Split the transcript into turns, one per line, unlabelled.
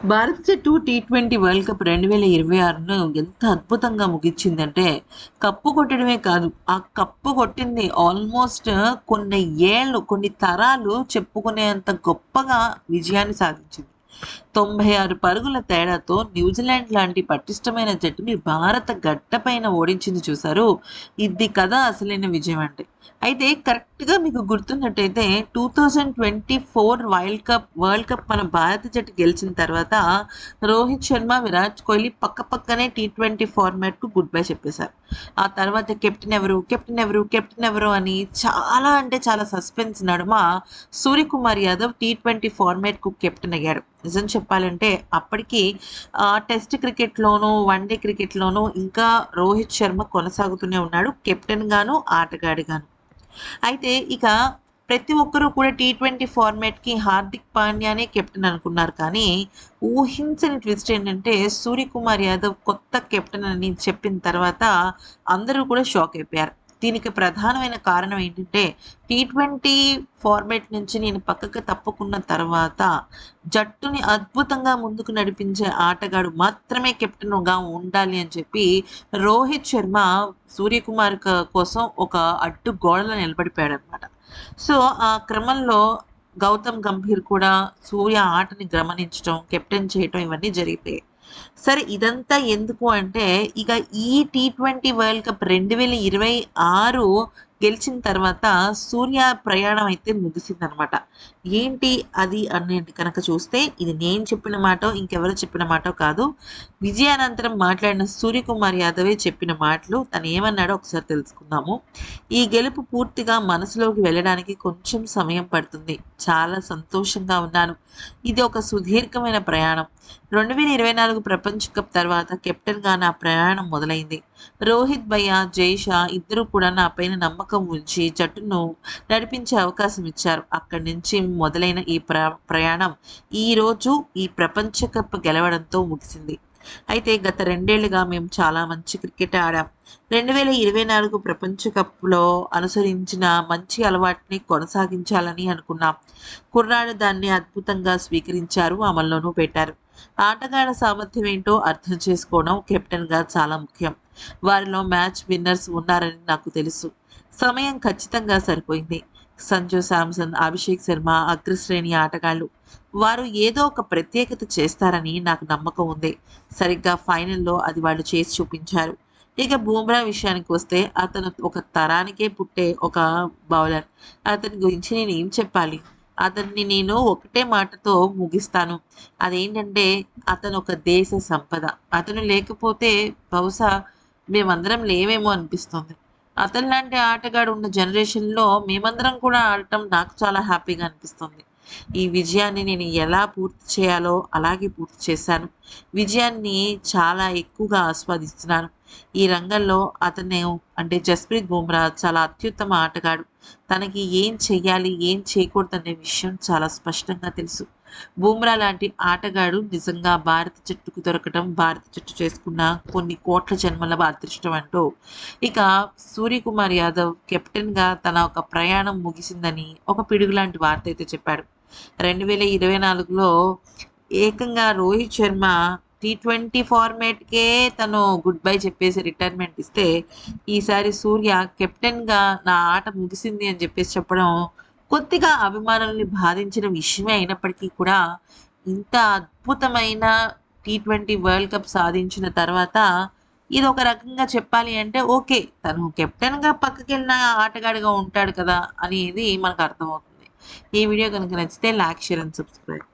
భారత జట్టు T20 world cup 2026ను ఎంత అద్భుతంగా ముగిచ్చిందంటే, కప్పు కొట్టడమే కాదు, ఆ కప్పు కొట్టింది ఆల్మోస్ట్ కొన్ని ఏళ్ళు, కొన్ని తరాలు చెప్పుకునేంత గొప్పగా విజయాన్ని సాధించింది. 96 పరుగుల తేడాతో న్యూజిలాండ్ లాంటి పటిష్టమైన జట్టుని భారత గడ్డపైన ఓడించింది చూసారు. ఇది కదా అసలైన విజయం అంటే. అయితే కరెక్ట్‌గా మీకు గుర్తున్నట్టయితే 2024 వరల్డ్ కప్ మన భారత జట్టు గెలిచిన తర్వాత రోహిత్ శర్మ, విరాట్ కోహ్లీ పక్కపక్కనే టీ20 ఫార్మాట్‌కు గుడ్ బై చెప్పేశారు. ఆ తర్వాత కెప్టెన్ ఎవరు? కెప్టెన్ ఎవరు? కెప్టెన్ ఎవరు? అని చాలా అంటే చాలా సస్పెన్స్ నడుమ సూర్యకుమార్ యాదవ్ టీ20 ఫార్మాట్‌కు కెప్టెన్ అయ్యాడు. నిజం చెప్పాలంటే అప్పటికి టెస్ట్ క్రికెట్‌లోనూ, వన్‌డే క్రికెట్‌లోనూ ఇంకా రోహిత్ శర్మ కొనసాగుతూనే ఉన్నాడు. కెప్టెన్‌గాను, ఆటగాడిగాను. అయితే ఇక ప్రతి ఒక్కరు కూడా టీ20 ఫార్మాట్‌కి హార్దిక్ పాండ్యానే కెప్టెన్ అనుకున్నారు. కానీ ఊహించని ట్విస్ట్ ఏంటంటే సూర్యకుమార్ యాదవ్ కొత్త కెప్టెన్ అని చెప్పిన తర్వాత అందరూ కూడా షాక్ అయిపోయారు. దీనికి ప్రధానమైన కారణం ఏంటంటే టీ20 ఫార్మాట్ నుంచి నేను పక్కకు తప్పుకున్న తర్వాత జట్టుని అద్భుతంగా ముందుకు నడిపించే ఆటగాడు మాత్రమే కెప్టెన్‌గా ఉండాలి అని చెప్పి రోహిత్ శర్మ సూర్యకుమార్ కోసం ఒక అడ్డు గోడలో నిలబడిపోయాడనమాట. సో, ఆ క్రమంలో గౌతమ్ గంభీర్ కూడా సూర్య ఆటని గమనించటం, కెప్టెన్ చేయటం ఇవన్నీ జరిగిపోయాయి. సరే ఇదంతా ఎందుకు అంటే, ఇక ఈ టీ20 వరల్డ్ కప్ 2026 గెలిచిన తర్వాత సూర్య ప్రయాణం అయితే ముగిసిందనమాట. ఏంటి అది అనేది కనుక చూస్తే, ఇది నేను చెప్పిన మాటో, ఇంకెవరో చెప్పిన మాటో కాదు. విజయానంతరం మాట్లాడిన సూర్యకుమార్ యాదవే చెప్పిన మాటలు. తనేమన్నాడో ఒకసారి తెలుసుకుందాము. ఈ గెలుపు పూర్తిగా మనసులోకి వెళ్ళడానికి కొంచెం సమయం పడుతుంది. చాలా సంతోషంగా ఉన్నాను. ఇది ఒక సుదీర్ఘమైన ప్రయాణం. 2024 ప్రపంచ కప్ తర్వాత కెప్టెన్‌గా నా ప్రయాణం మొదలైంది. రోహిత్ భయ్యా, జైషా ఇద్దరూ కూడా నా పైన నమ్మకం ఉంచి జట్టును నడిపించే అవకాశం ఇచ్చారు. అక్కడి నుంచి మొదలైన ఈ ప్రయాణం ఈరోజు ఈ ప్రపంచ కప్ గెలవడంతో ముగిసింది. అయితే గత 2 ఏళ్లుగా మేము చాలా మంచి క్రికెట్ ఆడాం. 2024 ప్రపంచ కప్‌లో అనుసరించిన మంచి అలవాటుని కొనసాగించాలని అనుకున్నాం. కుర్రాళ్ళు దాన్ని అద్భుతంగా స్వీకరించారు, అమల్లోనూ పెట్టారు. ఆటగాళ్ల సామర్థ్యం ఏంటో అర్థం చేసుకోవడం కెప్టెన్‌గా చాలా ముఖ్యం. వారిలో మ్యాచ్ విన్నర్స్ ఉన్నారని నాకు తెలుసు. సమయం ఖచ్చితంగా సరిపోయింది. సంజు శాంసన్, అభిషేక్ శర్మ అగ్రశ్రేణి ఆటగాళ్లు. వారు ఏదో ఒక ప్రత్యేకత చేస్తారని నాకు నమ్మకం ఉంది. సరిగ్గా ఫైనల్‌లో అది వాళ్ళు చేసి చూపించారు. ఇక బూమ్రా విషయానికి వస్తే అతను ఒక తరానికే పుట్టే ఒక బౌలర్. అతని గురించి నేనేం చెప్పాలి? అతన్ని నేను ఒకటే మాటతో ముగిస్తాను. అదేంటంటే అతను ఒక దేశ సంపద. అతను లేకపోతే బహుశా మేమందరం లేమేమో అనిపిస్తుంది. అతనిలాంటి ఆటగాడు ఉన్న జనరేషన్‌లో మేమందరం కూడా ఆడటం నాకు చాలా హ్యాపీగా అనిపిస్తుంది. ఈ విజయాన్ని నేను ఎలా పూర్తి చేయాలో అలాగే పూర్తి చేశాను. విజయాన్ని చాలా ఎక్కువగా ఆస్వాదిస్తున్నాను. ఈ రంగంలో అతను అంటే జస్ప్రీత్ బుమ్రా చాలా అత్యుత్తమ ఆటగాడు. తనకి ఏం చెయ్యాలి, ఏం చేయకూడదనే విషయం చాలా స్పష్టంగా తెలుసు. బుమ్రా లాంటి ఆటగాడు నిజంగా భారత జట్టుకు దొరకటం, భారత జట్టు చేసుకున్న కొన్ని కోట్ల జన్మల అదృష్టం అంటూ ఇక సూర్యకుమార్ యాదవ్ కెప్టెన్‌గా తన ఒక ప్రయాణం ముగిసిందని ఒక పిడుగులాంటి వార్త అయితే చెప్పాడు. 2024లో ఏకంగా రోహిత్ శర్మ టీ20 ఫార్మాట్‌కే తను గుడ్ బై చెప్పేసి రిటైర్మెంట్ ఇస్తే, ఈసారి సూర్య కెప్టెన్‌గా నా ఆట ముగిసింది అని చెప్పేసి చెప్పడం కొద్దిగా అభిమానుల్ని బాధించిన విషయమే అయినప్పటికీ కూడా, ఇంత అద్భుతమైన టీ20 వరల్డ్ కప్ సాధించిన తర్వాత ఇదొక రకంగా చెప్పాలి అంటే ఓకే. తను కెప్టెన్‌గా పక్కకెళ్ళిన ఆటగాడిగా ఉంటాడు కదా! అనేది మనకు అర్థమవుతుంది. ఈ వీడియో గనుక నచ్చితే లైక్, షేర్ అండ్ సబ్స్క్రైబ్.